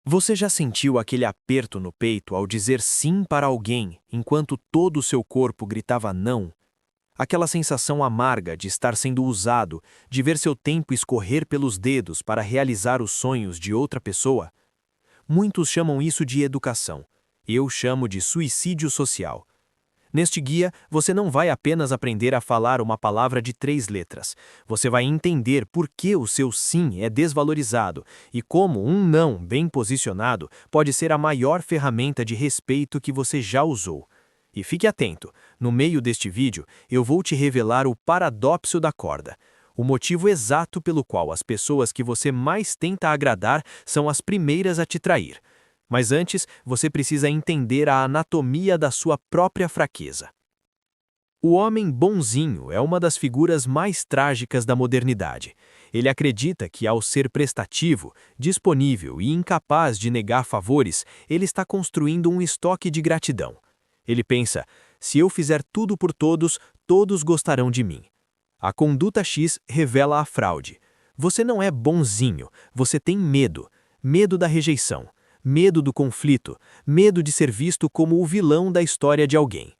Você já sentiu aquele aperto no peito ao dizer sim para alguém, enquanto todo o seu corpo gritava não? Aquela sensação amarga de estar sendo usado, de ver seu tempo escorrer pelos dedos para realizar os sonhos de outra pessoa? Muitos chamam isso de educação. Eu chamo de suicídio social. Neste guia, você não vai apenas aprender a falar uma palavra de 3 letras. Você vai entender por que o seu sim é desvalorizado e como um não bem posicionado pode ser a maior ferramenta de respeito que você já usou. E fique atento, no meio deste vídeo, eu vou te revelar o paradoxo da corda. O motivo exato pelo qual as pessoas que você mais tenta agradar são as primeiras a te trair. Mas antes, você precisa entender a anatomia da sua própria fraqueza. O homem bonzinho é uma das figuras mais trágicas da modernidade. Ele acredita que, ao ser prestativo, disponível e incapaz de negar favores, ele está construindo um estoque de gratidão. Ele pensa: se eu fizer tudo por todos, todos gostarão de mim. A conduta X revela a fraude. Você não é bonzinho, você tem medo. Medo da rejeição. Medo do conflito, medo de ser visto como o vilão da história de alguém.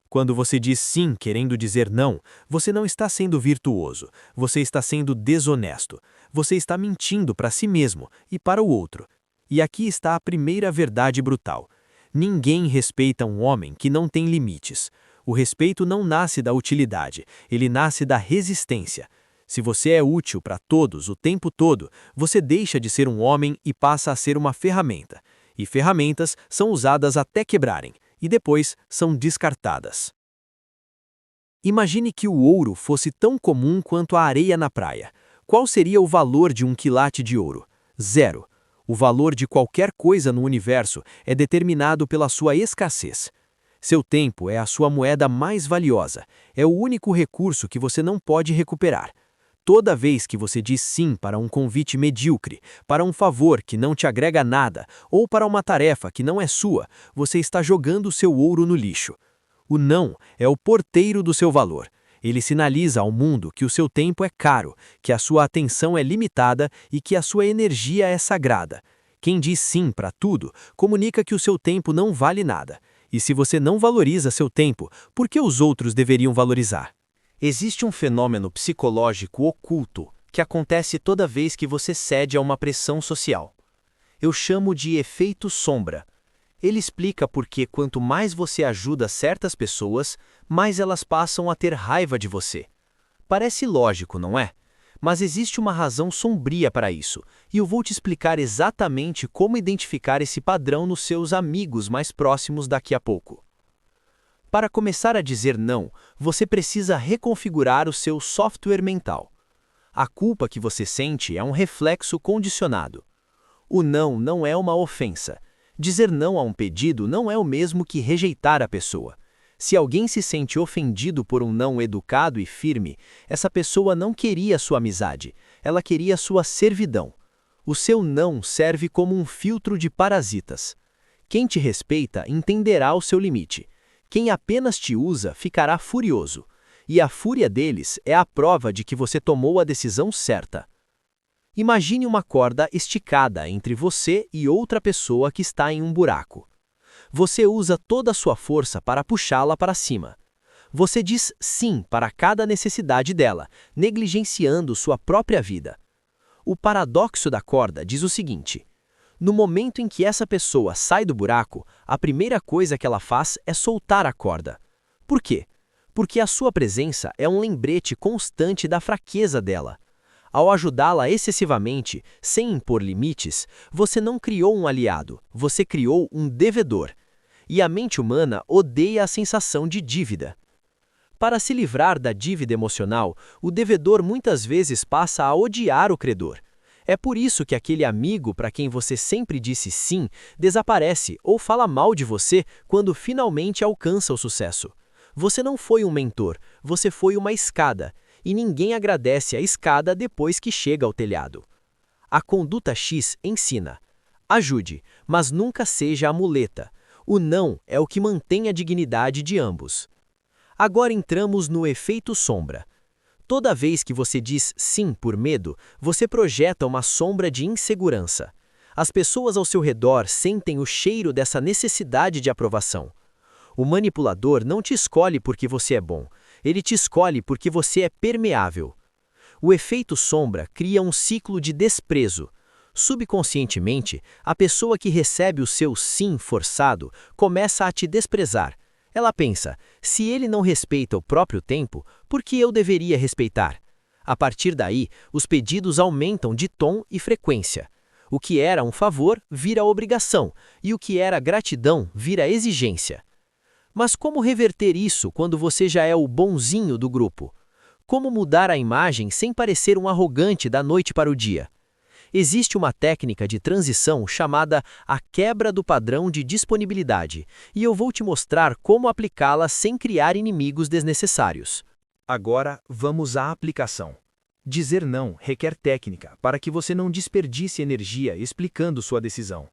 Quando você diz sim querendo dizer não, você não está sendo virtuoso, você está sendo desonesto, você está mentindo para si mesmo e para o outro. E aqui está a primeira verdade brutal. Ninguém respeita um homem que não tem limites. O respeito não nasce da utilidade, ele nasce da resistência. Se você é útil para todos o tempo todo, você deixa de ser um homem e passa a ser uma ferramenta. E ferramentas são usadas até quebrarem, e depois são descartadas. Imagine que o ouro fosse tão comum quanto a areia na praia. Qual seria o valor de um quilate de ouro? 0. O valor de qualquer coisa no universo é determinado pela sua escassez. Seu tempo é a sua moeda mais valiosa, é o único recurso que você não pode recuperar. Toda vez que você diz sim para um convite medíocre, para um favor que não te agrega nada, ou para uma tarefa que não é sua, você está jogando seu ouro no lixo. O não é o porteiro do seu valor. Ele sinaliza ao mundo que o seu tempo é caro, que a sua atenção é limitada e que a sua energia é sagrada. Quem diz sim para tudo, comunica que o seu tempo não vale nada. E se você não valoriza seu tempo, por que os outros deveriam valorizar? Existe um fenômeno psicológico oculto que acontece toda vez que você cede a uma pressão social. Eu chamo de efeito sombra. Ele explica por que quanto mais você ajuda certas pessoas, mais elas passam a ter raiva de você. Parece lógico, não é? Mas existe uma razão sombria para isso, e eu vou te explicar exatamente como identificar esse padrão nos seus amigos mais próximos daqui a pouco. Para começar a dizer não, você precisa reconfigurar o seu software mental. A culpa que você sente é um reflexo condicionado. O não não é uma ofensa. Dizer não a um pedido não é o mesmo que rejeitar a pessoa. Se alguém se sente ofendido por um não educado e firme, essa pessoa não queria sua amizade, ela queria sua servidão. O seu não serve como um filtro de parasitas. Quem te respeita entenderá o seu limite. Quem apenas te usa ficará furioso, e a fúria deles é a prova de que você tomou a decisão certa. Imagine uma corda esticada entre você e outra pessoa que está em um buraco. Você usa toda a sua força para puxá-la para cima. Você diz sim para cada necessidade dela, negligenciando sua própria vida. O paradoxo da corda diz o seguinte: no momento em que essa pessoa sai do buraco, a primeira coisa que ela faz é soltar a corda. Por quê? Porque a sua presença é um lembrete constante da fraqueza dela. Ao ajudá-la excessivamente, sem impor limites, você não criou um aliado, você criou um devedor. E a mente humana odeia a sensação de dívida. Para se livrar da dívida emocional, o devedor muitas vezes passa a odiar o credor. É por isso que aquele amigo para quem você sempre disse sim desaparece ou fala mal de você quando finalmente alcança o sucesso. Você não foi um mentor, você foi uma escada, e ninguém agradece a escada depois que chega ao telhado. A conduta X ensina: ajude, mas nunca seja a muleta. O não é o que mantém a dignidade de ambos. Agora entramos no efeito sombra. Toda vez que você diz sim por medo, você projeta uma sombra de insegurança. As pessoas ao seu redor sentem o cheiro dessa necessidade de aprovação. O manipulador não te escolhe porque você é bom, ele te escolhe porque você é permeável. O efeito sombra cria um ciclo de desprezo. Subconscientemente, a pessoa que recebe o seu sim forçado começa a te desprezar. Ela pensa, se ele não respeita o próprio tempo, por que eu deveria respeitar? A partir daí, os pedidos aumentam de tom e frequência. O que era um favor vira obrigação, e o que era gratidão vira exigência. Mas como reverter isso quando você já é o bonzinho do grupo? Como mudar a imagem sem parecer um arrogante da noite para o dia? Existe uma técnica de transição chamada a quebra do padrão de disponibilidade, e eu vou te mostrar como aplicá-la sem criar inimigos desnecessários. Agora, vamos à aplicação. Dizer não requer técnica para que você não desperdice energia explicando sua decisão.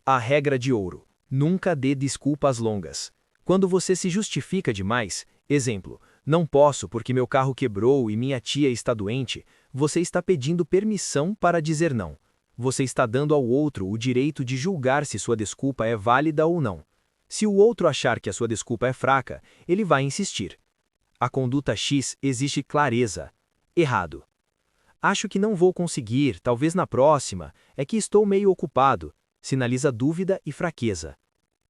A regra de ouro: nunca dê desculpas longas. Quando você se justifica demais, exemplo, não posso porque meu carro quebrou e minha tia está doente, você está pedindo permissão para dizer não. Você está dando ao outro o direito de julgar se sua desculpa é válida ou não. Se o outro achar que a sua desculpa é fraca, ele vai insistir. A conduta X exige clareza. Errado. Acho que não vou conseguir, talvez na próxima, é que estou meio ocupado. Sinaliza dúvida e fraqueza.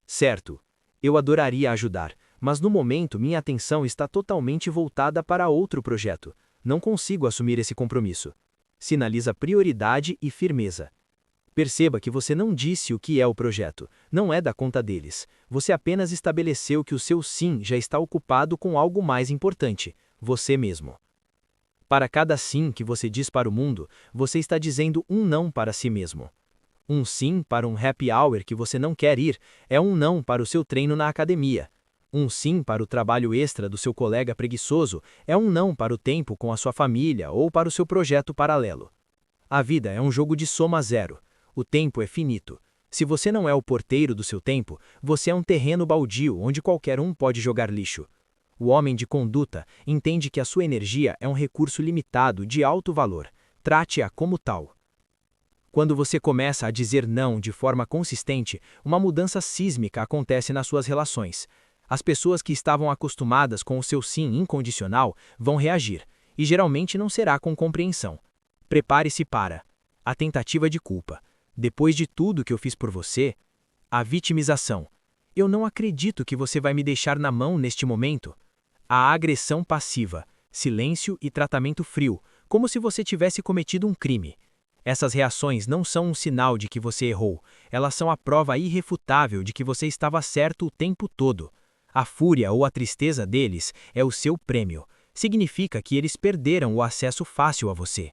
Certo. Eu adoraria ajudar, mas no momento minha atenção está totalmente voltada para outro projeto. Não consigo assumir esse compromisso. Sinaliza prioridade e firmeza. Perceba que você não disse o que é o projeto, não é da conta deles. Você apenas estabeleceu que o seu sim já está ocupado com algo mais importante, você mesmo. Para cada sim que você diz para o mundo, você está dizendo um não para si mesmo. Um sim para um happy hour que você não quer ir é um não para o seu treino na academia. Um sim para o trabalho extra do seu colega preguiçoso é um não para o tempo com a sua família ou para o seu projeto paralelo. A vida é um jogo de soma zero. O tempo é finito. Se você não é o porteiro do seu tempo, você é um terreno baldio onde qualquer um pode jogar lixo. O homem de conduta entende que a sua energia é um recurso limitado de alto valor. Trate-a como tal. Quando você começa a dizer não de forma consistente, uma mudança sísmica acontece nas suas relações. As pessoas que estavam acostumadas com o seu sim incondicional vão reagir, e geralmente não será com compreensão. Prepare-se para a tentativa de culpa. Depois de tudo que eu fiz por você, a vitimização. Eu não acredito que você vai me deixar na mão neste momento. A agressão passiva, silêncio e tratamento frio, como se você tivesse cometido um crime. Essas reações não são um sinal de que você errou, elas são a prova irrefutável de que você estava certo o tempo todo. A fúria ou a tristeza deles é o seu prêmio. Significa que eles perderam o acesso fácil a você.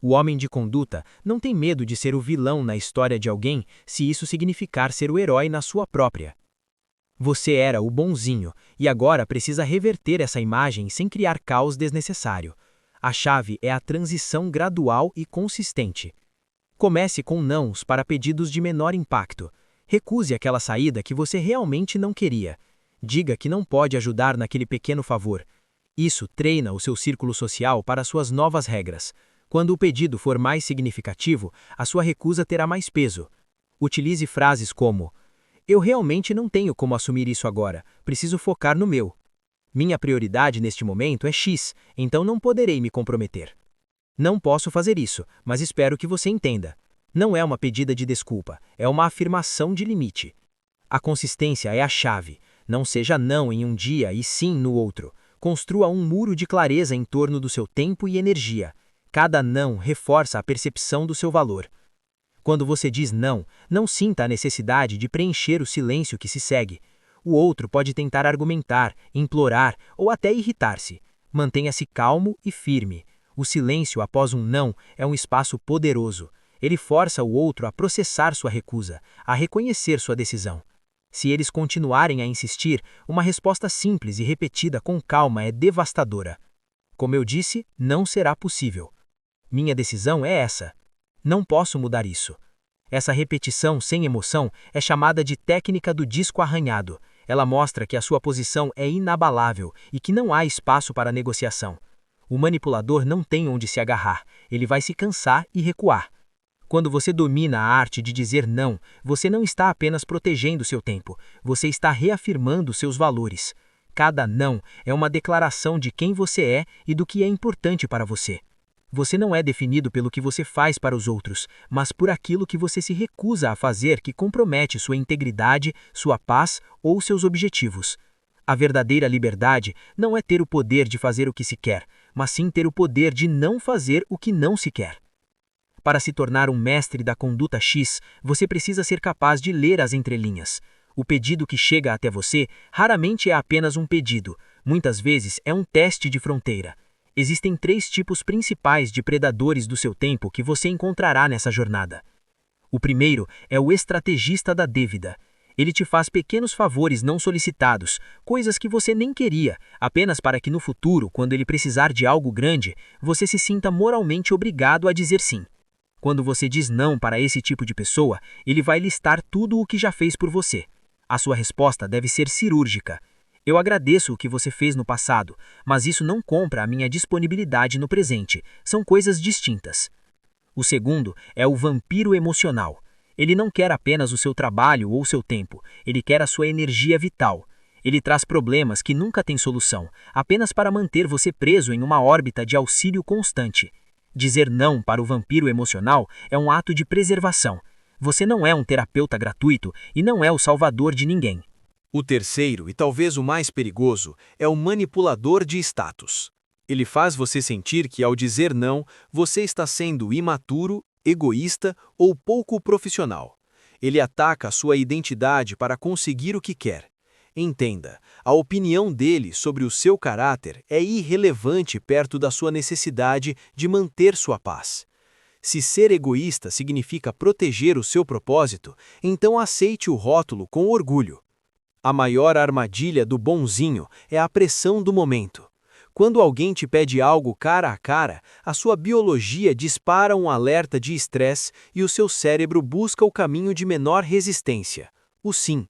O homem de conduta não tem medo de ser o vilão na história de alguém se isso significar ser o herói na sua própria. Você era o bonzinho e agora precisa reverter essa imagem sem criar caos desnecessário. A chave é a transição gradual e consistente. Comece com nãos para pedidos de menor impacto. Recuse aquela saída que você realmente não queria. Diga que não pode ajudar naquele pequeno favor. Isso treina o seu círculo social para suas novas regras. Quando o pedido for mais significativo, a sua recusa terá mais peso. Utilize frases como: eu realmente não tenho como assumir isso agora, preciso focar no meu. Minha prioridade neste momento é X, então não poderei me comprometer. Não posso fazer isso, mas espero que você entenda. Não é uma pedida de desculpa, é uma afirmação de limite. A consistência é a chave. Não seja não em um dia e sim no outro. Construa um muro de clareza em torno do seu tempo e energia. Cada não reforça a percepção do seu valor. Quando você diz não, não sinta a necessidade de preencher o silêncio que se segue. O outro pode tentar argumentar, implorar ou até irritar-se. Mantenha-se calmo e firme. O silêncio após um não é um espaço poderoso. Ele força o outro a processar sua recusa, a reconhecer sua decisão. Se eles continuarem a insistir, uma resposta simples e repetida com calma é devastadora. Como eu disse, não será possível. Minha decisão é essa. Não posso mudar isso. Essa repetição sem emoção é chamada de técnica do disco arranhado. Ela mostra que a sua posição é inabalável e que não há espaço para negociação. O manipulador não tem onde se agarrar, ele vai se cansar e recuar. Quando você domina a arte de dizer não, você não está apenas protegendo seu tempo, você está reafirmando seus valores. Cada não é uma declaração de quem você é e do que é importante para você. Você não é definido pelo que você faz para os outros, mas por aquilo que você se recusa a fazer que compromete sua integridade, sua paz ou seus objetivos. A verdadeira liberdade não é ter o poder de fazer o que se quer, mas sim ter o poder de não fazer o que não se quer. Para se tornar um mestre da conduta X, você precisa ser capaz de ler as entrelinhas. O pedido que chega até você raramente é apenas um pedido, muitas vezes é um teste de fronteira. Existem 3 tipos principais de predadores do seu tempo que você encontrará nessa jornada. O primeiro é o estrategista da dívida. Ele te faz pequenos favores não solicitados, coisas que você nem queria, apenas para que no futuro, quando ele precisar de algo grande, você se sinta moralmente obrigado a dizer sim. Quando você diz não para esse tipo de pessoa, ele vai listar tudo o que já fez por você. A sua resposta deve ser cirúrgica. Eu agradeço o que você fez no passado, mas isso não compra a minha disponibilidade no presente. São coisas distintas. O segundo é o vampiro emocional. Ele não quer apenas o seu trabalho ou seu tempo, ele quer a sua energia vital. Ele traz problemas que nunca têm solução, apenas para manter você preso em uma órbita de auxílio constante. Dizer não para o vampiro emocional é um ato de preservação. Você não é um terapeuta gratuito e não é o salvador de ninguém. O terceiro, e talvez o mais perigoso, é o manipulador de status. Ele faz você sentir que, ao dizer não, você está sendo imaturo, egoísta ou pouco profissional. Ele ataca a sua identidade para conseguir o que quer. Entenda, a opinião dele sobre o seu caráter é irrelevante perto da sua necessidade de manter sua paz. Se ser egoísta significa proteger o seu propósito, então aceite o rótulo com orgulho. A maior armadilha do bonzinho é a pressão do momento. Quando alguém te pede algo cara a cara, a sua biologia dispara um alerta de estresse e o seu cérebro busca o caminho de menor resistência, o sim.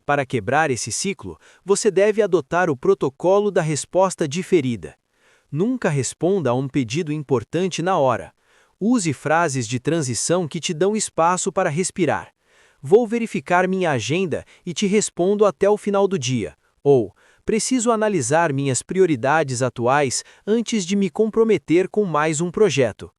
Para quebrar esse ciclo, você deve adotar o protocolo da resposta diferida. Nunca responda a um pedido importante na hora. Use frases de transição que te dão espaço para respirar. Vou verificar minha agenda e te respondo até o final do dia. Ou, preciso analisar minhas prioridades atuais antes de me comprometer com mais um projeto.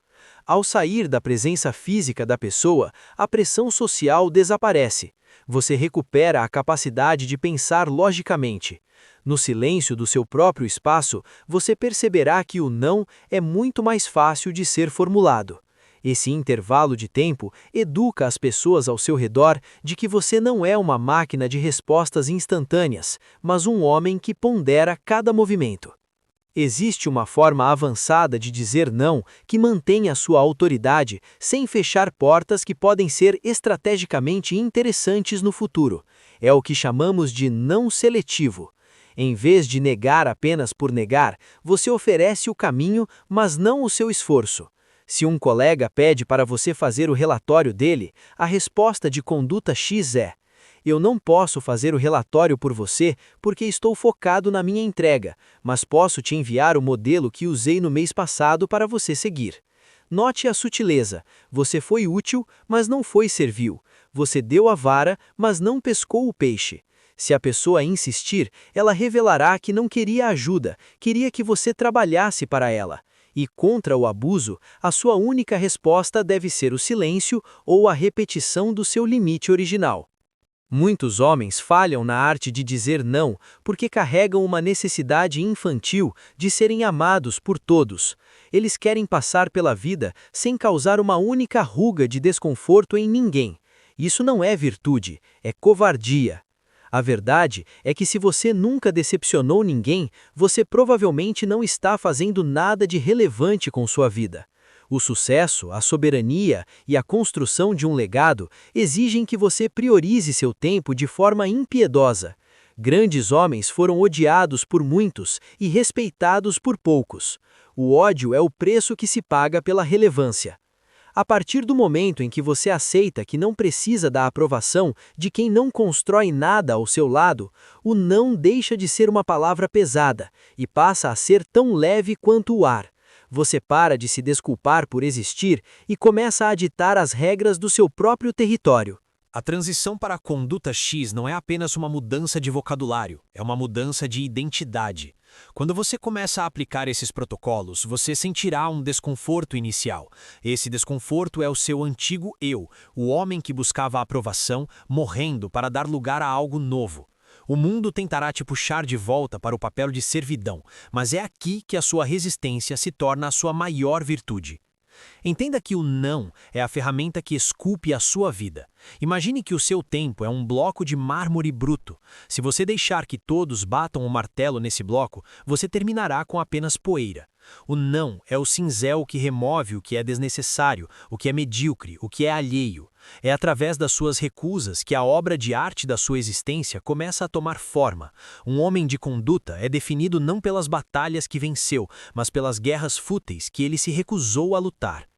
Ao sair da presença física da pessoa, a pressão social desaparece. Você recupera a capacidade de pensar logicamente. No silêncio do seu próprio espaço, você perceberá que o não é muito mais fácil de ser formulado. Esse intervalo de tempo educa as pessoas ao seu redor de que você não é uma máquina de respostas instantâneas, mas um homem que pondera cada movimento. Existe uma forma avançada de dizer não que mantém a sua autoridade sem fechar portas que podem ser estrategicamente interessantes no futuro. É o que chamamos de não seletivo. Em vez de negar apenas por negar, você oferece o caminho, mas não o seu esforço. Se um colega pede para você fazer o relatório dele, a resposta de conduta X é: eu não posso fazer o relatório por você porque estou focado na minha entrega, mas posso te enviar o modelo que usei no mês passado para você seguir. Note a sutileza. Você foi útil, mas não foi servil. Você deu a vara, mas não pescou o peixe. Se a pessoa insistir, ela revelará que não queria ajuda, queria que você trabalhasse para ela. E contra o abuso, a sua única resposta deve ser o silêncio ou a repetição do seu limite original. Muitos homens falham na arte de dizer não porque carregam uma necessidade infantil de serem amados por todos. Eles querem passar pela vida sem causar uma única ruga de desconforto em ninguém. Isso não é virtude, é covardia. A verdade é que se você nunca decepcionou ninguém, você provavelmente não está fazendo nada de relevante com sua vida. O sucesso, a soberania e a construção de um legado exigem que você priorize seu tempo de forma impiedosa. Grandes homens foram odiados por muitos e respeitados por poucos. O ódio é o preço que se paga pela relevância. A partir do momento em que você aceita que não precisa da aprovação de quem não constrói nada ao seu lado, o não deixa de ser uma palavra pesada e passa a ser tão leve quanto o ar. Você para de se desculpar por existir e começa a ditar as regras do seu próprio território. A transição para a conduta X não é apenas uma mudança de vocabulário, é uma mudança de identidade. Quando você começa a aplicar esses protocolos, você sentirá um desconforto inicial. Esse desconforto é o seu antigo eu, o homem que buscava a aprovação, morrendo para dar lugar a algo novo. O mundo tentará te puxar de volta para o papel de servidão, mas é aqui que a sua resistência se torna a sua maior virtude. Entenda que o não é a ferramenta que esculpe a sua vida. Imagine que o seu tempo é um bloco de mármore bruto. Se você deixar que todos batam o martelo nesse bloco, você terminará com apenas poeira. O não é o cinzel que remove o que é desnecessário, o que é medíocre, o que é alheio. É através das suas recusas que a obra de arte da sua existência começa a tomar forma. Um homem de conduta é definido não pelas batalhas que venceu, mas pelas guerras fúteis que ele se recusou a lutar.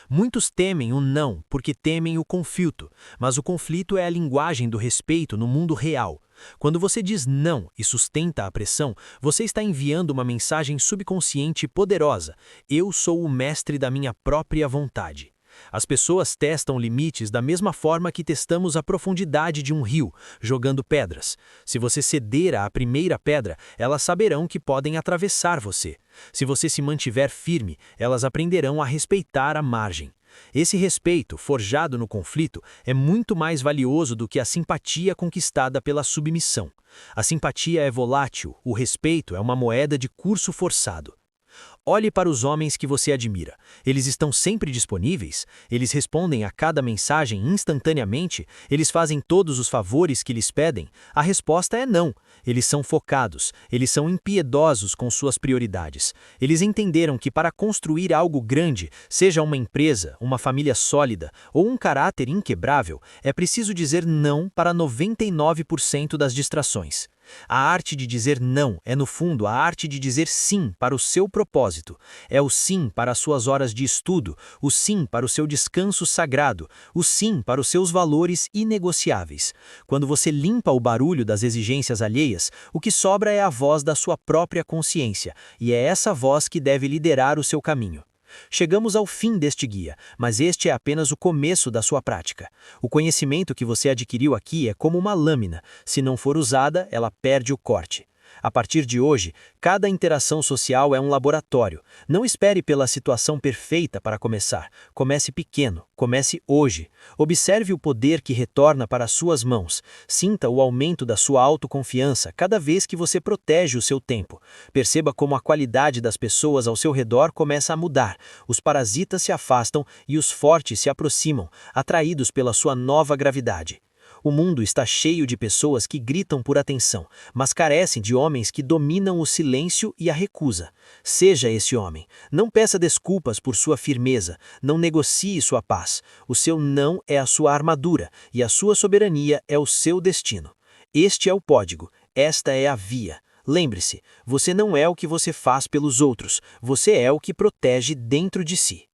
Muitos temem o não porque temem o conflito, mas o conflito é a linguagem do respeito no mundo real. Quando você diz não e sustenta a pressão, você está enviando uma mensagem subconsciente poderosa: eu sou o mestre da minha própria vontade. As pessoas testam limites da mesma forma que testamos a profundidade de um rio, jogando pedras. Se você ceder à primeira pedra, elas saberão que podem atravessar você. Se você se mantiver firme, elas aprenderão a respeitar a margem. Esse respeito, forjado no conflito, é muito mais valioso do que a simpatia conquistada pela submissão. A simpatia é volátil, o respeito é uma moeda de curso forçado. Olhe para os homens que você admira. Eles estão sempre disponíveis? Eles respondem a cada mensagem instantaneamente? Eles fazem todos os favores que lhes pedem? A resposta é não. Eles são focados, eles são impiedosos com suas prioridades. Eles entenderam que para construir algo grande, seja uma empresa, uma família sólida ou um caráter inquebrável, é preciso dizer não para 99% das distrações. A arte de dizer não é, no fundo, a arte de dizer sim para o seu propósito. É o sim para as suas horas de estudo, o sim para o seu descanso sagrado, o sim para os seus valores inegociáveis. Quando você limpa o barulho das exigências alheias, o que sobra é a voz da sua própria consciência, e é essa voz que deve liderar o seu caminho. Chegamos ao fim deste guia, mas este é apenas o começo da sua prática. O conhecimento que você adquiriu aqui é como uma lâmina. Se não for usada, ela perde o corte. A partir de hoje, cada interação social é um laboratório. Não espere pela situação perfeita para começar. Comece pequeno, comece hoje. Observe o poder que retorna para as suas mãos. Sinta o aumento da sua autoconfiança cada vez que você protege o seu tempo. Perceba como a qualidade das pessoas ao seu redor começa a mudar. Os parasitas se afastam e os fortes se aproximam, atraídos pela sua nova gravidade. O mundo está cheio de pessoas que gritam por atenção, mas carecem de homens que dominam o silêncio e a recusa. Seja esse homem. Não peça desculpas por sua firmeza, não negocie sua paz. O seu não é a sua armadura e a sua soberania é o seu destino. Este é o código, esta é a via. Lembre-se, você não é o que você faz pelos outros, você é o que protege dentro de si.